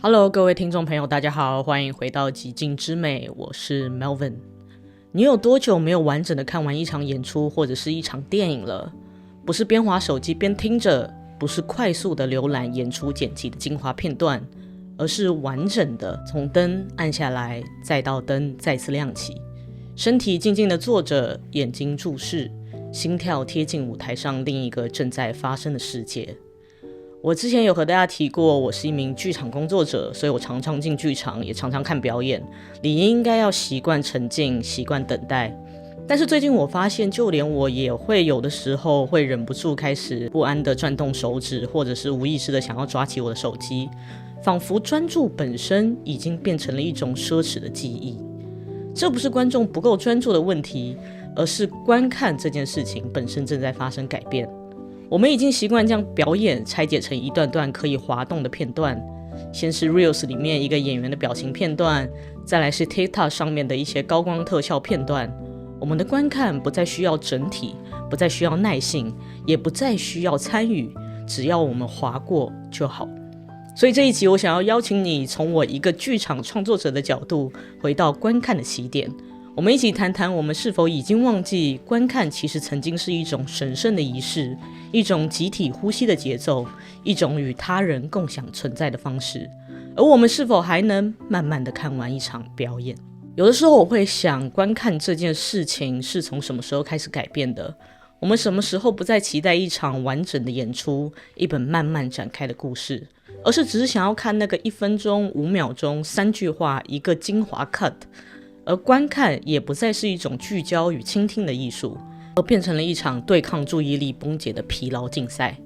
Hello， 各位听众朋友，大家好，欢迎回到极境之美，我是 Melvin。你有多久没有完整的看完一场演出或者是一场电影了？不是边滑手机边听着，不是快速的浏览演出剪辑的精华片段，而是完整的从灯按下来，再到灯再次亮起，身体静静的坐着，眼睛注视，心跳贴近舞台上另一个正在发生的世界。我之前有和大家提过，我是一名剧场工作者，所以我常常进剧场，也常常看表演，理应该要习惯沉浸，习惯等待。但是最近我发现，就连我也会有的时候会忍不住开始不安地转动手指，或者是无意识地想要抓起我的手机，仿佛专注本身已经变成了一种奢侈的记忆。这不是观众不够专注的问题，而是观看这件事情本身正在发生改变。我们已经习惯将表演拆解成一段段可以滑动的片段，先是 Reels 里面一个演员的表情片段，再来是 TikTok 上面的一些高光特效片段。我们的观看不再需要整体，不再需要耐性，也不再需要参与，只要我们滑过就好。所以这一集我想要邀请你从我一个剧场创作者的角度回到观看的起点，我们一起谈谈我们是否已经忘记观看其实曾经是一种神圣的仪式，一种集体呼吸的节奏，一种与他人共享存在的方式，而我们是否还能慢慢的看完一场表演。有的时候我会想，观看这件事情是从什么时候开始改变的？我们什么时候不再期待一场完整的演出，一本慢慢展开的故事，而是只是想要看那个1分钟、5秒钟、3句话一个精华 cut，而观看也不再是一种聚焦与倾听的艺术，而变成了一场对抗注意力崩解的疲劳竞赛。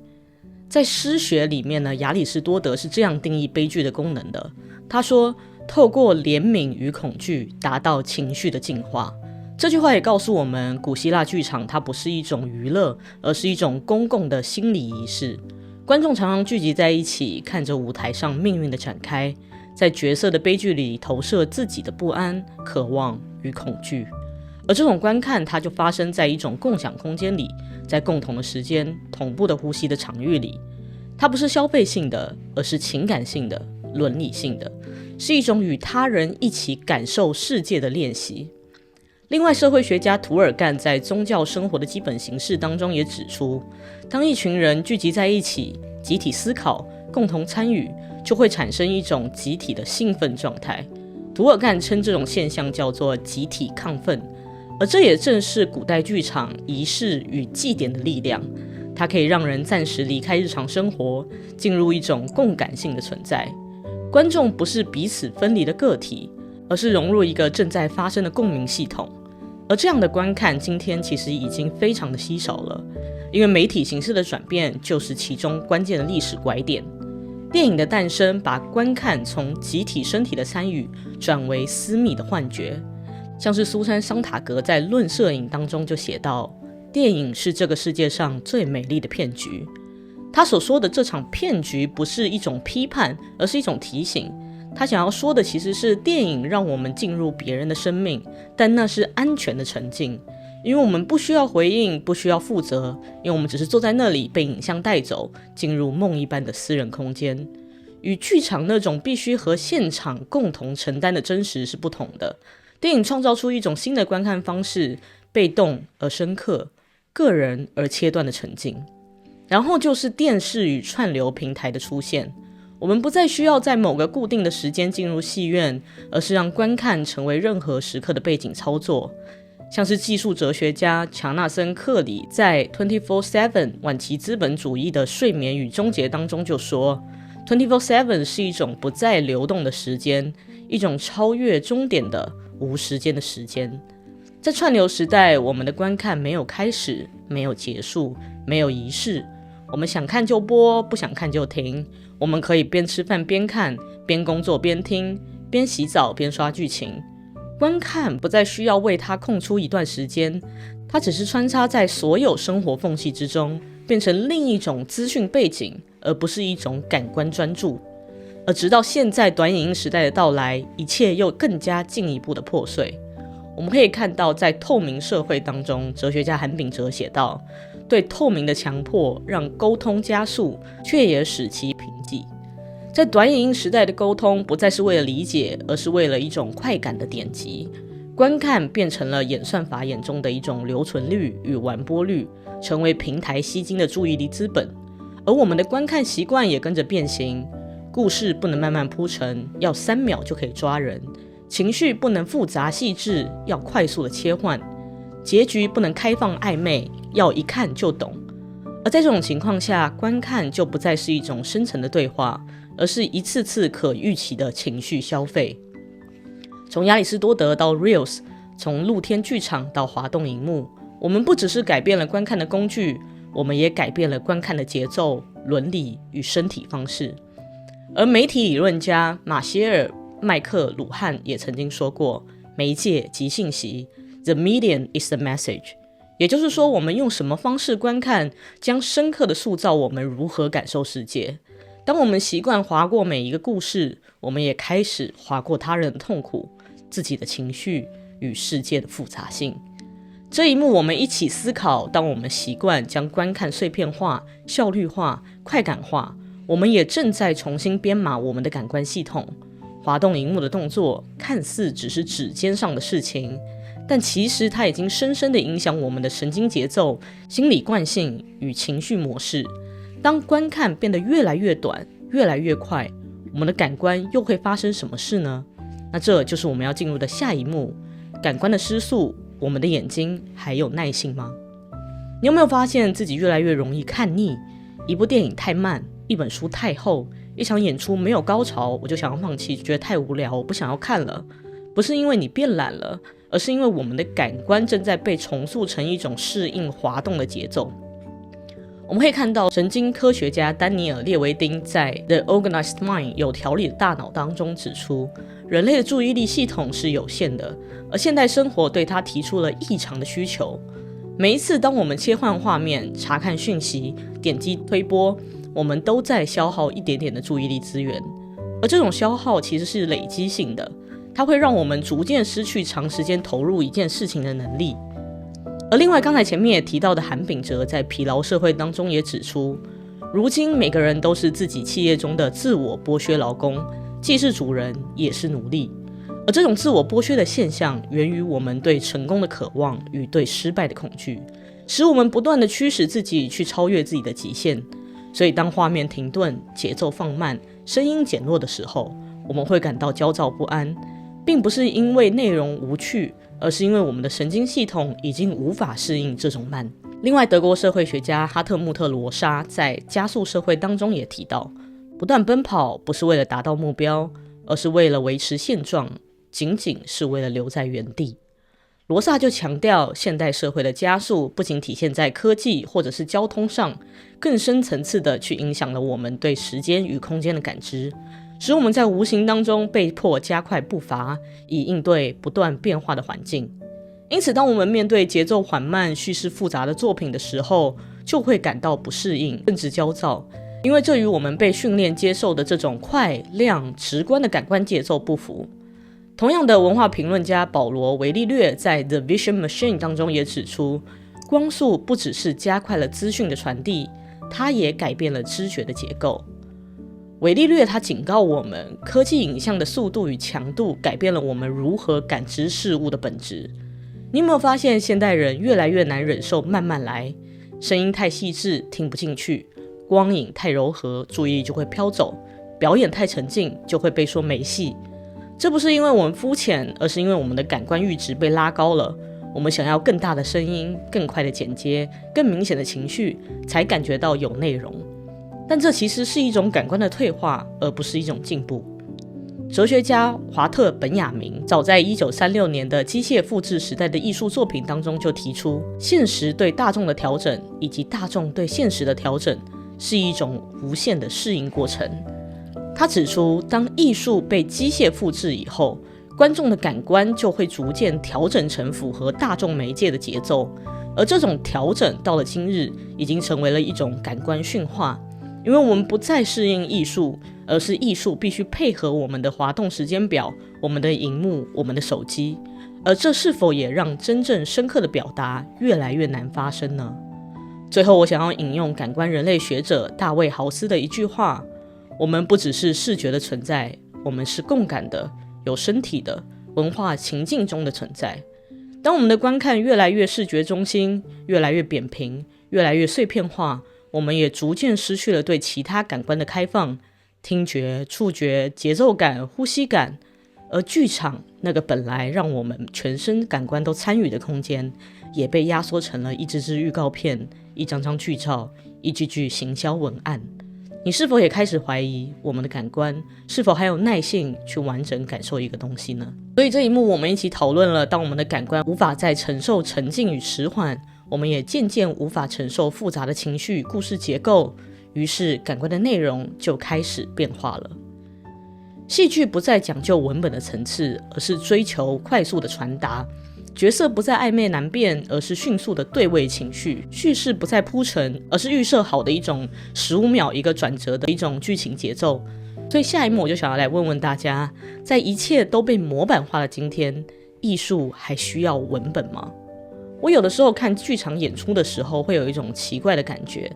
在诗学里面呢，亚里士多德是这样定义悲剧的功能的。他说，透过怜悯与恐惧达到情绪的净化。这句话也告诉我们，古希腊剧场它不是一种娱乐，而是一种公共的心理仪式。观众常常聚集在一起，看着舞台上命运的展开，在角色的悲剧里投射自己的不安、渴望与恐惧，而这种观看它就发生在一种共享空间里，在共同的时间、同步的呼吸的场域里。它不是消费性的，而是情感性的、伦理性的，是一种与他人一起感受世界的练习。另外，社会学家涂尔干在《宗教生活的基本形式》当中也指出，当一群人聚集在一起，集体思考、共同参与，就会产生一种集体的兴奋状态。涂尔干称这种现象叫做集体亢奋，而这也正是古代剧场仪式与祭典的力量。它可以让人暂时离开日常生活，进入一种共感性的存在。观众不是彼此分离的个体，而是融入一个正在发生的共鸣系统。而这样的观看今天其实已经非常的稀少了，因为媒体形式的转变就是其中关键的历史拐点。电影的诞生把观看从集体身体的参与转为私密的幻觉，像是苏珊·桑塔格在《论摄影》当中就写道，电影是这个世界上最美丽的骗局。他所说的这场骗局不是一种批判，而是一种提醒。他想要说的其实是，电影让我们进入别人的生命，但那是安全的沉浸，因为我们不需要回应，不需要负责，因为我们只是坐在那里被影像带走，进入梦一般的私人空间。与剧场那种必须和现场共同承担的真实是不同的。电影创造出一种新的观看方式，被动而深刻，个人而切断的沉浸。然后就是电视与串流平台的出现，我们不再需要在某个固定的时间进入戏院，而是让观看成为任何时刻的背景操作。像是技术哲学家强纳森·克里在 24/7 晚期资本主义的睡眠与终结当中就说， 24/7 是一种不再流动的时间，一种超越终点的无时间的时间。在串流时代，我们的观看没有开始，没有结束，没有仪式，我们想看就播，不想看就停。我们可以边吃饭边看，边工作边听，边洗澡边刷剧情。观看不再需要为它空出一段时间，它只是穿插在所有生活缝隙之中，变成另一种资讯背景，而不是一种感官专注。而直到现在短影音时代的到来，一切又更加进一步的破碎。我们可以看到，在透明社会当中，哲学家韩炳哲写道，对透明的强迫让沟通加速，却也使其平寂。在短影音时代的沟通不再是为了理解，而是为了一种快感的点击。观看变成了演算法眼中的一种留存率与完播率，成为平台吸金的注意力资本。而我们的观看习惯也跟着变形，故事不能慢慢铺陈，要3秒就可以抓人；情绪不能复杂细致，要快速的切换；结局不能开放暧昧，要一看就懂。而在这种情况下，观看就不再是一种深层的对话，而是一次次可预期的情绪消费。从亚里士多德到 Reels， 从露天剧场到滑动萤幕，我们不只是改变了观看的工具，我们也改变了观看的节奏、伦理与身体方式。而媒体理论家马歇尔·麦克鲁汉也曾经说过，媒介即信息 The medium is the message。 也就是说，我们用什么方式观看，将深刻地塑造我们如何感受世界。当我们习惯划过每一个故事，我们也开始划过他人的痛苦、自己的情绪与世界的复杂性。这一幕我们一起思考，当我们习惯将观看碎片化、效率化、快感化，我们也正在重新编码我们的感官系统。滑动萤幕的动作看似只是指尖上的事情，但其实它已经深深地影响我们的神经节奏、心理惯性与情绪模式。当观看变得越来越短、越来越快，我们的感官又会发生什么事呢？那这就是我们要进入的下一幕，感官的失速。我们的眼睛还有耐性吗？你有没有发现自己越来越容易看腻？一部电影太慢，一本书太厚，一场演出没有高潮，我就想要放弃，觉得太无聊，我不想要看了。不是因为你变懒了，而是因为我们的感官正在被重塑成一种适应滑动的节奏。我们可以看到神经科学家丹尼尔·列维丁在《The Organized Mind》有条理的大脑当中指出，人类的注意力系统是有限的，而现代生活对它提出了异常的需求。每一次当我们切换画面、查看讯息、点击推播，我们都在消耗一点点的注意力资源，而这种消耗其实是累积性的，它会让我们逐渐失去长时间投入一件事情的能力。而另外，刚才前面也提到的韩炳哲在《疲劳社会》当中也指出，如今每个人都是自己企业中的自我剥削劳工，既是主人也是奴隶。而这种自我剥削的现象源于我们对成功的渴望与对失败的恐惧，使我们不断地驱使自己去超越自己的极限。所以当画面停顿、节奏放慢、声音减弱的时候，我们会感到焦躁不安，并不是因为内容无趣，而是因为我们的神经系统已经无法适应这种慢。另外，德国社会学家哈特穆特·罗莎在《加速社会》当中也提到，不断奔跑不是为了达到目标，而是为了维持现状，仅仅是为了留在原地。罗萨就强调，现代社会的加速不仅体现在科技或者是交通上，更深层次的去影响了我们对时间与空间的感知，使我们在无形当中被迫加快步伐，以应对不断变化的环境。因此，当我们面对节奏缓慢、叙事复杂的作品的时候，就会感到不适应，甚至焦躁，因为这与我们被训练接受的这种快、亮、直观的感官节奏不符。同样的，文化评论家保罗·维利略在《The Vision Machine》当中也指出，光速不只是加快了资讯的传递，它也改变了知觉的结构。维利略他警告我们，科技影像的速度与强度改变了我们如何感知事物的本质。你有没有发现，现代人越来越难忍受慢慢来，声音太细致听不进去，光影太柔和注意力就会飘走，表演太沉静就会被说没戏。这不是因为我们肤浅，而是因为我们的感官阈值被拉高了。我们想要更大的声音、更快的剪接、更明显的情绪，才感觉到有内容。但这其实是一种感官的退化，而不是一种进步。哲学家华特·本雅明早在1936年的机械复制时代的艺术作品当中就提出，现实对大众的调整以及大众对现实的调整是一种无限的适应过程。他指出，当艺术被机械复制以后，观众的感官就会逐渐调整成符合大众媒介的节奏，而这种调整到了今日已经成为了一种感官驯化，因为我们不再适应艺术，而是艺术必须配合我们的滑动时间表、我们的荧幕、我们的手机，而这是否也让真正深刻的表达越来越难发生呢？最后，我想要引用感官人类学者大卫豪斯的一句话：我们不只是视觉的存在，我们是共感的、有身体的、文化情境中的存在。当我们的观看越来越视觉中心，越来越扁平，越来越碎片化，我们也逐渐失去了对其他感官的开放，听觉、触觉、节奏感、呼吸感。而剧场那个本来让我们全身感官都参与的空间，也被压缩成了一支支预告片、一张张剧照、一句句行销文案。你是否也开始怀疑我们的感官是否还有耐性去完整感受一个东西呢？所以这一幕我们一起讨论了，当我们的感官无法再承受沉静与迟缓，我们也渐渐无法承受复杂的情绪、故事结构，于是感官的内容就开始变化了。戏剧不再讲究文本的层次，而是追求快速的传达。角色不再暧昧难辨，而是迅速的对位情绪。叙事不再铺陈，而是预设好的一种15秒一个转折的一种剧情节奏。所以下一幕我就想要来问问大家，在一切都被模板化的今天，艺术还需要文本吗？我有的时候看剧场演出的时候，会有一种奇怪的感觉，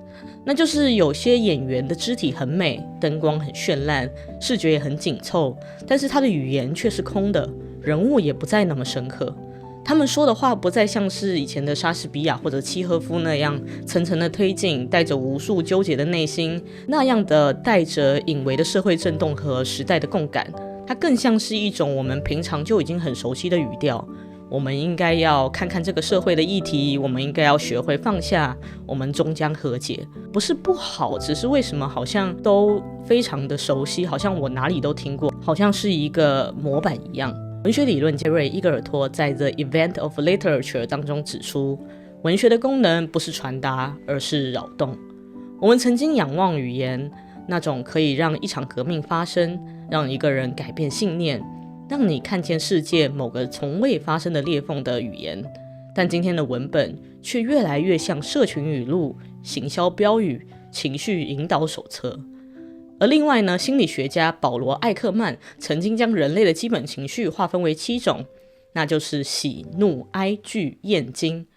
那就是有些演员的肢体很美，灯光很绚烂，视觉也很紧凑，但是他的语言却是空的，人物也不再那么深刻。他们说的话不再像是以前的莎士比亚或者契诃夫那样层层的推进，带着无数纠结的内心，那样的带着隐微的社会震动和时代的共感。它更像是一种我们平常就已经很熟悉的语调。我们应该要看看这个社会的议题，我们应该要学会放下，我们终将和解。不是不好，只是为什么好像都非常的熟悉，好像我哪里都听过，好像是一个模板一样。文学理论家杰瑞·伊格尔托在《The Event of Literature》当中指出，文学的功能不是传达，而是扰动。我们曾经仰望语言，那种可以让一场革命发生，让一个人改变信念，让你看见世界某个从未发生的裂缝的语言。但今天的文本却越来越像社群语录、行销标语、情绪引导手册。而另外呢，心理学家保罗·艾克曼曾经将人类的基本情绪划分为7种，那就是喜、怒、哀、惧、厌、惊。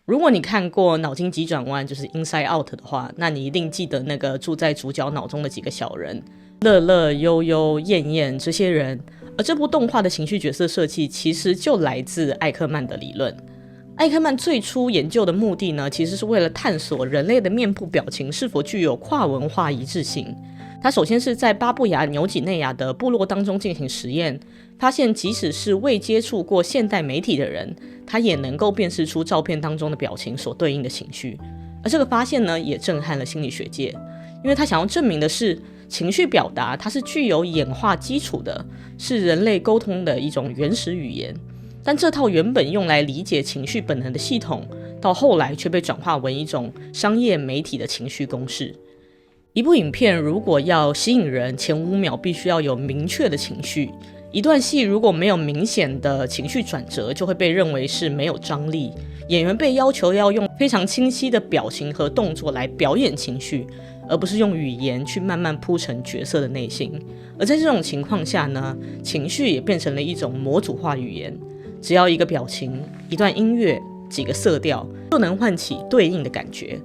如果你看过脑筋急转弯，就是 Inside Out 的话，那你一定记得那个住在主角脑中的几个小人，乐乐、悠悠、厌厌这些人。而这部动画的情绪角色设计其实就来自艾克曼的理论。艾克曼最初研究的目的呢，其实是为了探索人类的面部表情是否具有跨文化一致性。他首先是在巴布亚纽几内亚的部落当中进行实验，发现即使是未接触过现代媒体的人，他也能够辨识出照片当中的表情所对应的情绪。而这个发现呢，也震撼了心理学界，因为他想要证明的是，情绪表达它是具有演化基础的，是人类沟通的一种原始语言。但这套原本用来理解情绪本能的系统，到后来却被转化为一种商业媒体的情绪公式。一部影片如果要吸引人，前5秒必须要有明确的情绪。一段戏如果没有明显的情绪转折，就会被认为是没有张力。演员被要求要用非常清晰的表情和动作来表演情绪，而不是用语言去慢慢铺陈角色的内心。而在这种情况下呢，情绪也变成了一种模组化语言，只要一个表情、一段音乐、几个色调，就能唤起对应的感觉。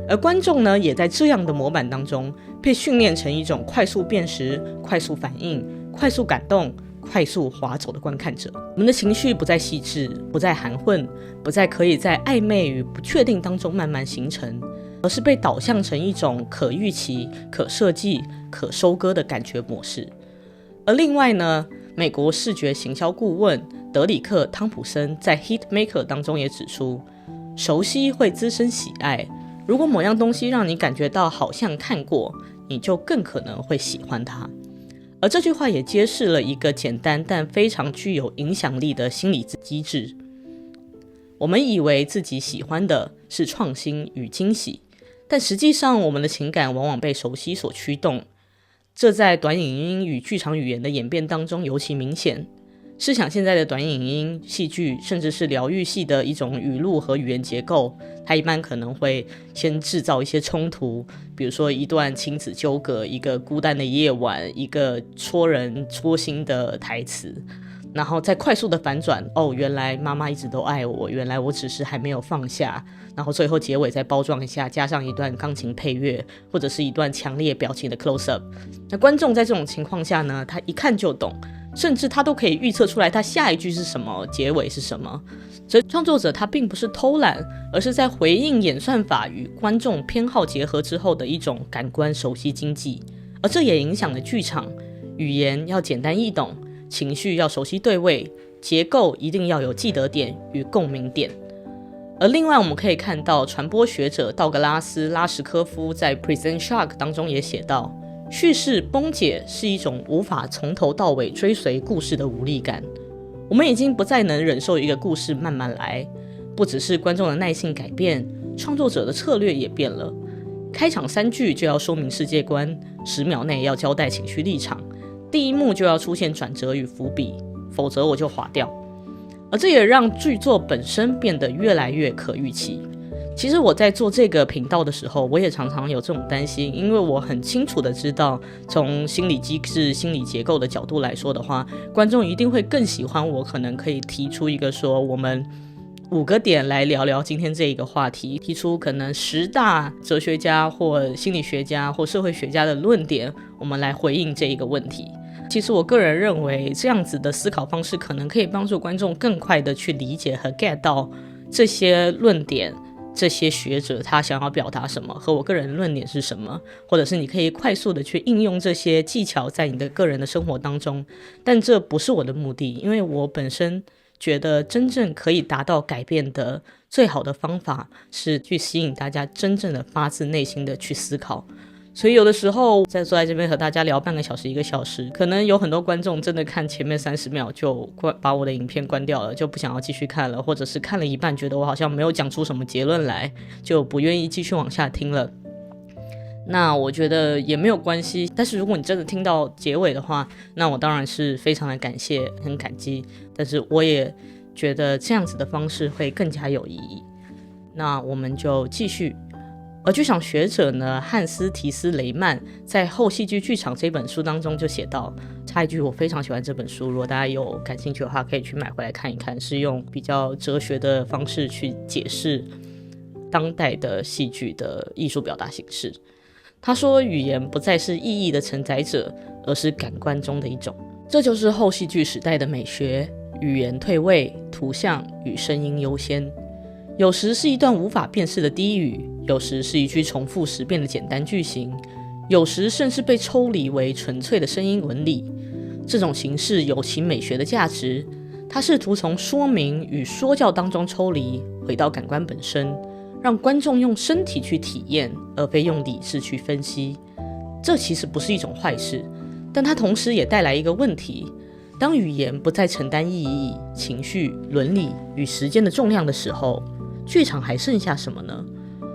而观众呢，也在这样的模板当中被训练成一种快速辨识、快速反应、快速感动、快速滑走的观看者。我们的情绪不再细致，不再含混，不再可以在暧昧与不确定当中慢慢形成，而是被导向成一种可预期、可设计、可收割的感觉模式。而另外呢，美国视觉行销顾问德里克·汤普森在《Hitmaker》当中也指出，熟悉会滋生喜爱。如果某样东西让你感觉到好像看过，你就更可能会喜欢它。而这句话也揭示了一个简单但非常具有影响力的心理机制。我们以为自己喜欢的是创新与惊喜，但实际上我们的情感往往被熟悉所驱动。这在短影音与剧场语言的演变当中尤其明显。试想现在的短影音、戏剧，甚至是疗愈系的一种语录和语言结构，它一般可能会先制造一些冲突，比如说一段亲子纠葛、一个孤单的夜晚、一个戳人戳心的台词。然后再快速的反转，原来妈妈一直都爱我，原来我只是还没有放下，然后最后结尾再包装一下，加上一段钢琴配乐或者是一段强烈表情的 close up。 那观众在这种情况下呢，他一看就懂，甚至他都可以预测出来他下一句是什么，结尾是什么。所以创作者他并不是偷懒，而是在回应演算法与观众偏好结合之后的一种感官熟悉经济，而这也影响了剧场，语言要简单易懂，情绪要熟悉对位，结构一定要有记得点与共鸣点。而另外我们可以看到，传播学者道格拉斯·拉什科夫在 Present Shock 当中也写到，叙事崩解是一种无法从头到尾追随故事的无力感。我们已经不再能忍受一个故事慢慢来，不只是观众的耐性改变，创作者的策略也变了。开场3句就要说明世界观，10秒内要交代情绪立场，第一幕就要出现转折与伏笔，否则我就划掉。而这也让剧作本身变得越来越可预期。其实我在做这个频道的时候，我也常常有这种担心，因为我很清楚的知道，从心理机制、心理结构的角度来说的话，观众一定会更喜欢我可能可以提出一个说，我们5个点来聊聊今天这一个话题，提出可能10大哲学家或心理学家或社会学家的论点，我们来回应这一个问题。其实我个人认为，这样子的思考方式可能可以帮助观众更快的去理解和 get 到这些论点，这些学者他想要表达什么，和我个人论点是什么，或者是你可以快速的去应用这些技巧在你的个人的生活当中。但这不是我的目的，因为我本身觉得真正可以达到改变的最好的方法是去吸引大家真正的发自内心的去思考。所以有的时候在坐在这边和大家聊半个小时1个小时，可能有很多观众真的看前面30秒就把我的影片关掉了，就不想要继续看了，或者是看了一半觉得我好像没有讲出什么结论来，就不愿意继续往下听了。那我觉得也没有关系，但是如果你真的听到结尾的话，那我当然是非常的感谢，很感激，但是我也觉得这样子的方式会更加有意义。那我们就继续。而剧场学者呢，汉斯·提斯·雷曼在《后戏剧剧场》这本书当中就写到，插一句，我非常喜欢这本书，如果大家有感兴趣的话可以去买回来看一看，是用比较哲学的方式去解释当代的戏剧的艺术表达形式。他说，语言不再是意义的承载者，而是感官中的一种，这就是后戏剧时代的美学，语言退位，图像与声音优先。有时是一段无法辨识的低语，有时是一句重复10遍的简单句型，有时甚至被抽离为纯粹的声音纹理。这种形式有其美学的价值，它试图从说明与说教当中抽离，回到感官本身，让观众用身体去体验，而非用理智去分析。这其实不是一种坏事，但它同时也带来一个问题：当语言不再承担意义、情绪、伦理与时间的重量的时候，剧场还剩下什么呢？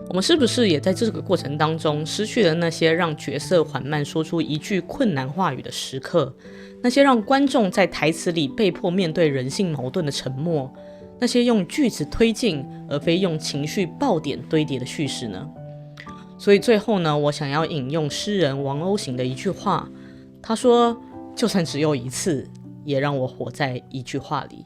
我们是不是也在这个过程当中失去了那些让角色缓慢说出一句困难话语的时刻，那些让观众在台词里被迫面对人性矛盾的沉默，那些用句子推进而非用情绪爆点堆叠的叙事呢？所以最后呢，我想要引用诗人王欧行的一句话，他说，就算只有一次，也让我活在一句话里。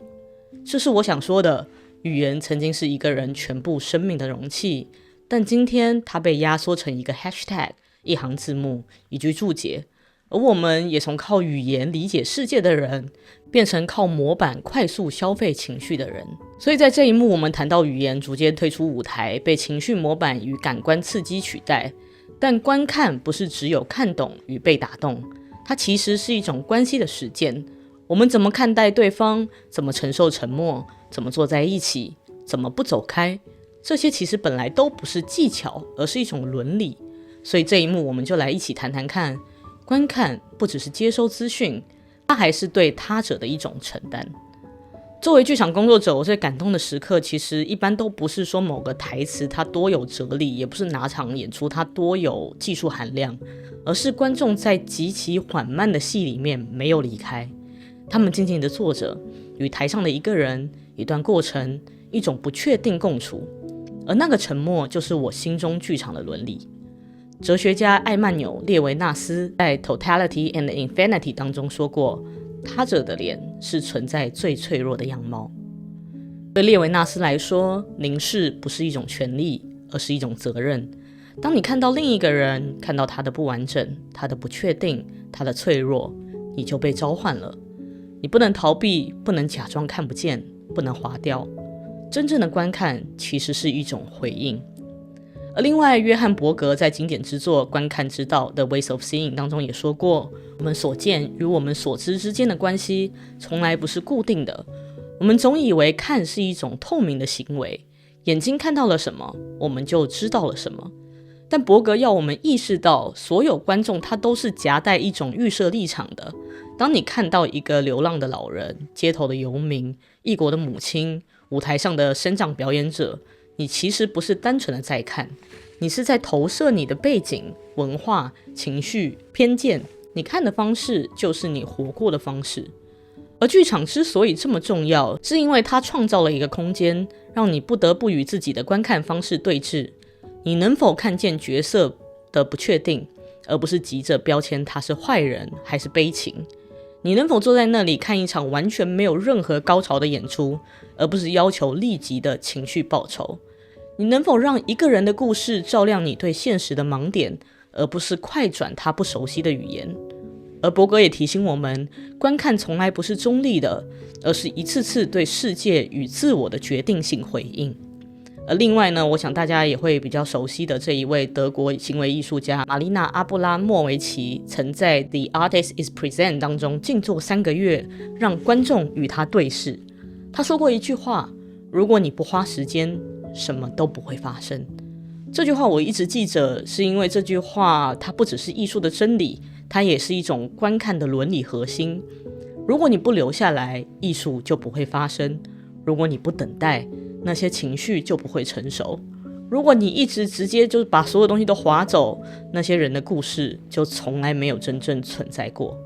这是我想说的，语言曾经是一个人全部生命的容器，但今天它被压缩成一个 hashtag， 一行字幕，一句注解，而我们也从靠语言理解世界的人，变成靠模板快速消费情绪的人。所以在这一幕，我们谈到语言逐渐退出舞台，被情绪模板与感官刺激取代，但观看不是只有看懂与被打动，它其实是一种关系的实践。我们怎么看待对方，怎么承受沉默，怎么坐在一起，怎么不走开，这些其实本来都不是技巧，而是一种伦理。所以这一幕我们就来一起谈谈看，观看不只是接收资讯，它还是对他者的一种承担。作为剧场工作者，我最感动的时刻其实一般都不是说某个台词它多有哲理，也不是哪场演出它多有技术含量，而是观众在极其缓慢的戏里面没有离开，他们静静地坐着，与台上的一个人、一段过程、一种不确定共处，而那个沉默就是我心中剧场的伦理。哲学家艾曼纽·列维纳斯在《Totality and Infinity》当中说过，他者的脸是存在最脆弱的样貌。对列维纳斯来说，凝视不是一种权利，而是一种责任。当你看到另一个人，看到他的不完整，他的不确定，他的脆弱，你就被召唤了。你不能逃避，不能假装看不见，不能划掉。真正的观看其实是一种回应。而另外，约翰伯格在经典之作《观看之道》The Ways of Seeing 当中也说过，我们所见与我们所知之间的关系从来不是固定的。我们总以为看是一种透明的行为，眼睛看到了什么，我们就知道了什么。但伯格要我们意识到，所有观众他都是夹带一种预设立场的。当你看到一个流浪的老人、街头的游民、异国的母亲、舞台上的生长表演者，你其实不是单纯的在看，你是在投射你的背景、文化、情绪、偏见。你看的方式就是你活过的方式。而剧场之所以这么重要，是因为它创造了一个空间，让你不得不与自己的观看方式对峙。你能否看见角色的不确定，而不是急着标签他是坏人还是悲情？你能否坐在那里看一场完全没有任何高潮的演出，而不是要求立即的情绪报酬？你能否让一个人的故事照亮你对现实的盲点，而不是快转他不熟悉的语言？而伯格也提醒我们，观看从来不是中立的，而是一次次对世界与自我的决定性回应。而另外呢，我想大家也会比较熟悉的这一位德国行为艺术家玛丽娜·阿布拉莫维奇，曾在《The Artist is Present》当中静坐3个月，让观众与他对视。他说过一句话：如果你不花时间，什么都不会发生。这句话我一直记着，是因为这句话它不只是艺术的真理，它也是一种观看的伦理核心。如果你不留下来，艺术就不会发生；如果你不等待，那些情绪就不会成熟；如果你一直接就把所有东西都划走，那些人的故事就从来没有真正存在过。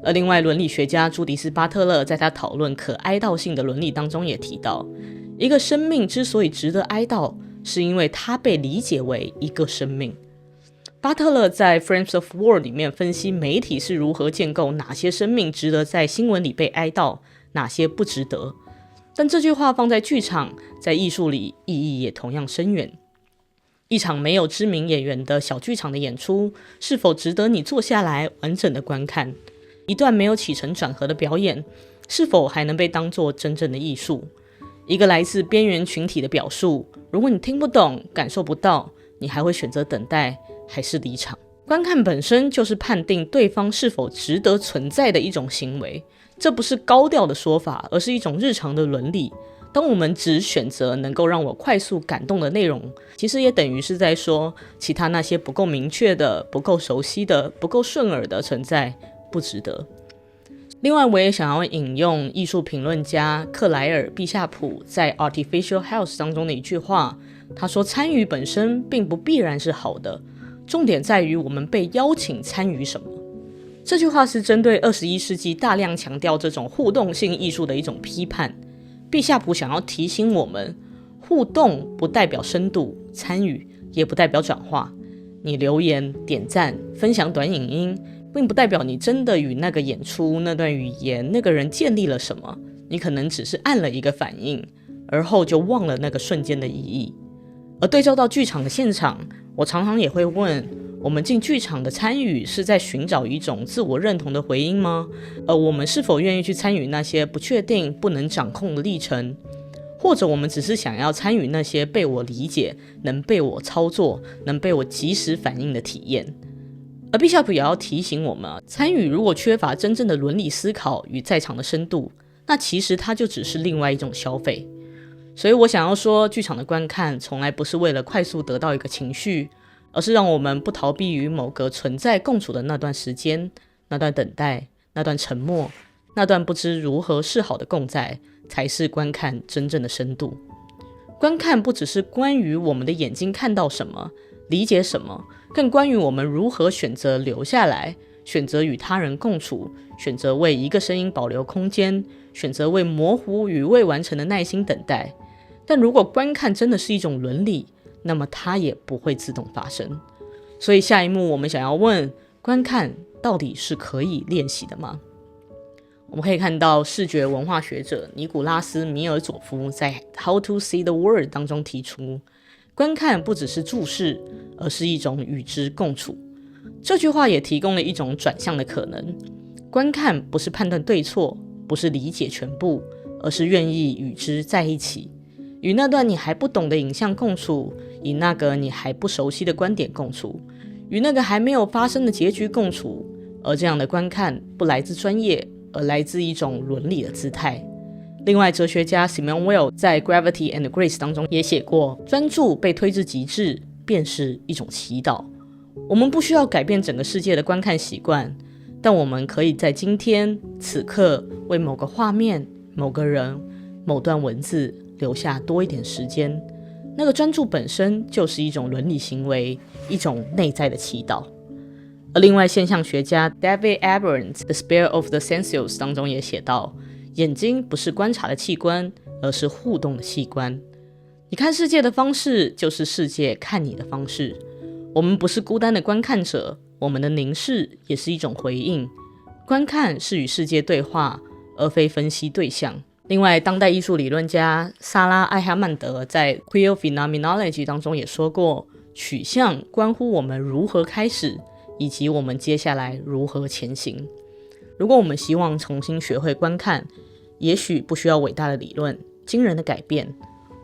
而另外，伦理学家朱迪斯·巴特勒在他讨论可哀悼性的伦理当中也提到，一个生命之所以值得哀悼，是因为它被理解为一个生命。巴特勒在《Frames of War》里面分析媒体是如何建构哪些生命值得在新闻里被哀悼，哪些不值得。但这句话放在剧场，在艺术里意义也同样深远。一场没有知名演员的小剧场的演出，是否值得你坐下来完整的观看？一段没有起承转合的表演，是否还能被当作真正的艺术？一个来自边缘群体的表述，如果你听不懂、感受不到，你还会选择等待还是离场？观看本身就是判定对方是否值得存在的一种行为，这不是高调的说法，而是一种日常的伦理。当我们只选择能够让我快速感动的内容，其实也等于是在说，其他那些不够明确的、不够熟悉的、不够顺耳的存在不值得。另外，我也想要引用艺术评论家克莱尔·毕夏普在《Artificial House》当中的一句话，他说：参与本身并不必然是好的，重点在于我们被邀请参与什么。这句话是针对21世纪大量强调这种互动性艺术的一种批判。毕夏普想要提醒我们，互动不代表深度，参与也不代表转化。你留言、点赞、分享短影音，并不代表你真的与那个演出、那段语言、那个人建立了什么，你可能只是按了一个反应，而后就忘了那个瞬间的意义。而对照到剧场的现场，我常常也会问，我们进剧场的参与是在寻找一种自我认同的回应吗？我们是否愿意去参与那些不确定、不能掌控的历程？或者我们只是想要参与那些被我理解、能被我操作、能被我及时反应的体验？而毕夏普也要提醒我们，参与如果缺乏真正的伦理思考与在场的深度，那其实它就只是另外一种消费。所以我想要说，剧场的观看从来不是为了快速得到一个情绪，而是让我们不逃避于某个存在共处的那段时间，那段等待，那段沉默，那段不知如何是好的共在，才是观看真正的深度。观看不只是关于我们的眼睛看到什么，理解什么，更关于我们如何选择留下来，选择与他人共处，选择为一个声音保留空间，选择为模糊与未完成的耐心等待。但如果观看真的是一种伦理，那么它也不会自动发生。所以下一幕我们想要问，观看到底是可以练习的吗？我我们可以看到视觉文化学者尼古拉斯·米尔佐夫在《How to See the World》当中提出，观看不只是注视，而是一种与之共处。这句话也提供了一种转向的可能，观看不是判断对错，不是理解全部，而是愿意与之在一起，与那段你还不懂的影像共处，与那个你还不熟悉的观点共处，与那个还没有发生的结局共处。而这样的观看不来自专业，而来自一种伦理的姿态。另外，哲学家 Simone Weil 在 Gravity and Grace 当中也写过，专注被推至极致便是一种祈祷。我们不需要改变整个世界的观看习惯，但我们可以在今天此刻为某个画面、某个人、某段文字留下多一点时间。那个专注本身就是一种伦理行为，一种内在的祈祷。而另外，现象学家 David Abrams The Spell of the Senses 当中也写到，眼睛不是观察的器官，而是互动的器官。你看世界的方式，就是世界看你的方式。我们不是孤单的观看者，我们的凝视也是一种回应。观看是与世界对话，而非分析对象。另外，当代艺术理论家萨拉·艾哈曼德在 Queer Phenomenology 当中也说过，取向关乎我们如何开始，以及我们接下来如何前行。如果我们希望重新学会观看，也许不需要伟大的理论、惊人的改变，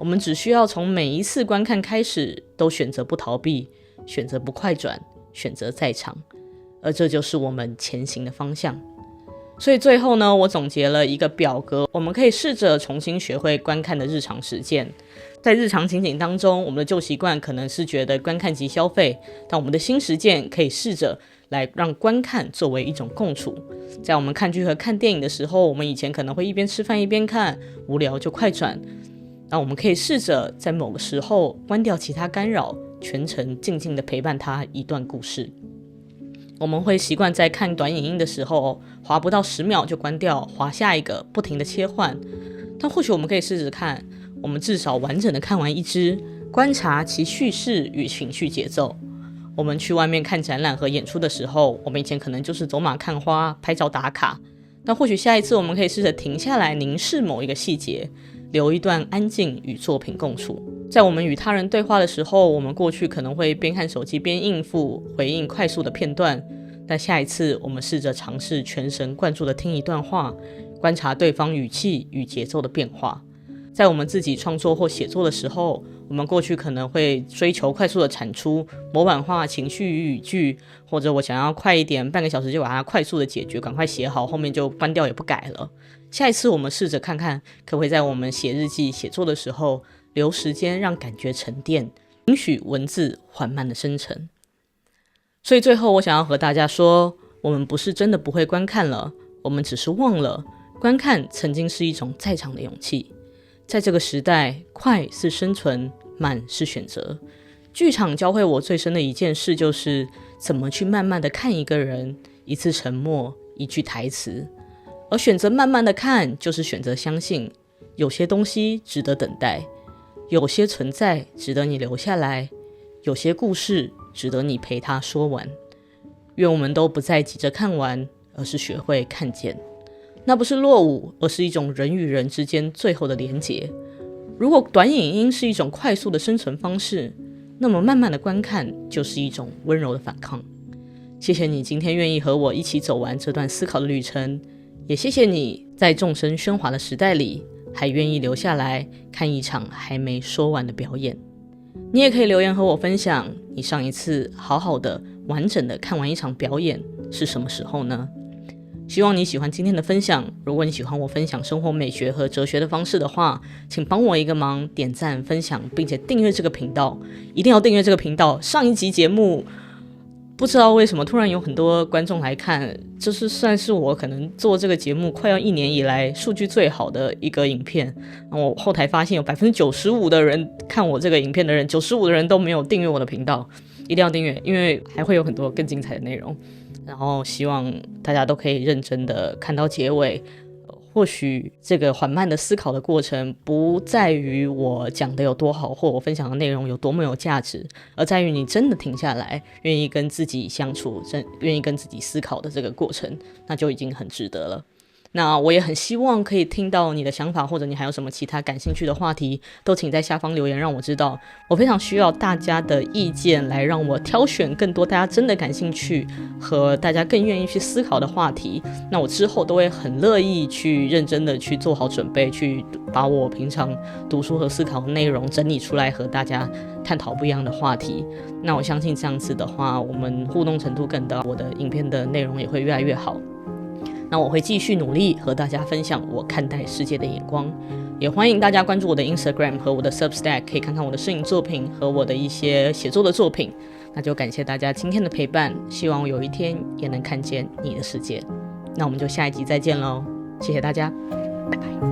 我们只需要从每一次观看开始，都选择不逃避，选择不快转，选择在场，而这就是我们前行的方向。所以最后呢，我总结了一个表格，我们可以试着重新学会观看的日常实践。在日常情景当中，我们的旧习惯可能是觉得观看即消费，但我们的新实践可以试着来让观看作为一种共处。在我们看剧和看电影的时候，我们以前可能会一边吃饭一边看，无聊就快转。那我们可以试着在某个时候关掉其他干扰，全程静静地陪伴他一段故事。我们会习惯在看短影音的时候，滑不到10秒就关掉，滑下一个，不停地切换。但或许我们可以试试看，我们至少完整的看完一支，观察其叙事与情绪节奏。我们去外面看展览和演出的时候，我们以前可能就是走马看花，拍照打卡，但或许下一次我们可以试着停下来，凝视某一个细节，留一段安静与作品共处。在我们与他人对话的时候，我们过去可能会边看手机边应付回应快速的片段，但下一次我们试着尝试全神贯注的听一段话，观察对方语气与节奏的变化。在我们自己创作或写作的时候，我们过去可能会追求快速的产出，模板化情绪与语句，或者我想要快一点，半个小时就把它快速的解决，赶快写好，后面就关掉也不改了。下一次我们试着看看，可不可以在我们写日记写作的时候留时间让感觉沉淀，允许文字缓慢的生成。所以最后我想要和大家说，我们不是真的不会观看了，我们只是忘了观看曾经是一种在场的勇气。在这个时代，快是生存，慢是选择。剧场教会我最深的一件事，就是怎么去慢慢的看一个人，一次沉默，一句台词。而选择慢慢的看，就是选择相信有些东西值得等待，有些存在值得你留下来，有些故事值得你陪他说完。愿我们都不再急着看完，而是学会看见。那不是落伍，而是一种人与人之间最后的连结。如果短影音是一种快速的生存方式，那么慢慢的观看就是一种温柔的反抗。谢谢你今天愿意和我一起走完这段思考的旅程，也谢谢你在众声喧哗的时代里，还愿意留下来看一场还没说完的表演。你也可以留言和我分享，你上一次好好的完整的看完一场表演是什么时候呢？希望你喜欢今天的分享。如果你喜欢我分享生活美学和哲学的方式的话，请帮我一个忙，点赞分享，并且订阅这个频道。一定要订阅这个频道。上一集节目不知道为什么突然有很多观众来看，这是算是我可能做这个节目快要1年以来数据最好的一个影片。我后台发现有 95% 的人看我这个影片的人，95%的人都没有订阅我的频道。一定要订阅，因为还会有很多更精彩的内容。然后希望大家都可以认真的看到结尾。或许这个缓慢的思考的过程不在于我讲的有多好，或我分享的内容有多么有价值，而在于你真的停下来，愿意跟自己相处，愿意跟自己思考的这个过程，那就已经很值得了。那我也很希望可以听到你的想法，或者你还有什么其他感兴趣的话题，都请在下方留言让我知道。我非常需要大家的意见，来让我挑选更多大家真的感兴趣和大家更愿意去思考的话题。那我之后都会很乐意去认真的去做好准备，去把我平常读书和思考的内容整理出来，和大家探讨不一样的话题。那我相信这样子的话，我们互动程度更高，我的影片的内容也会越来越好。那我会继续努力和大家分享我看待世界的眼光，也欢迎大家关注我的 Instagram 和我的 Substack， 可以看看我的摄影作品和我的一些写作的作品。那就感谢大家今天的陪伴，希望我有一天也能看见你的世界。那我们就下一集再见咯，谢谢大家，拜拜。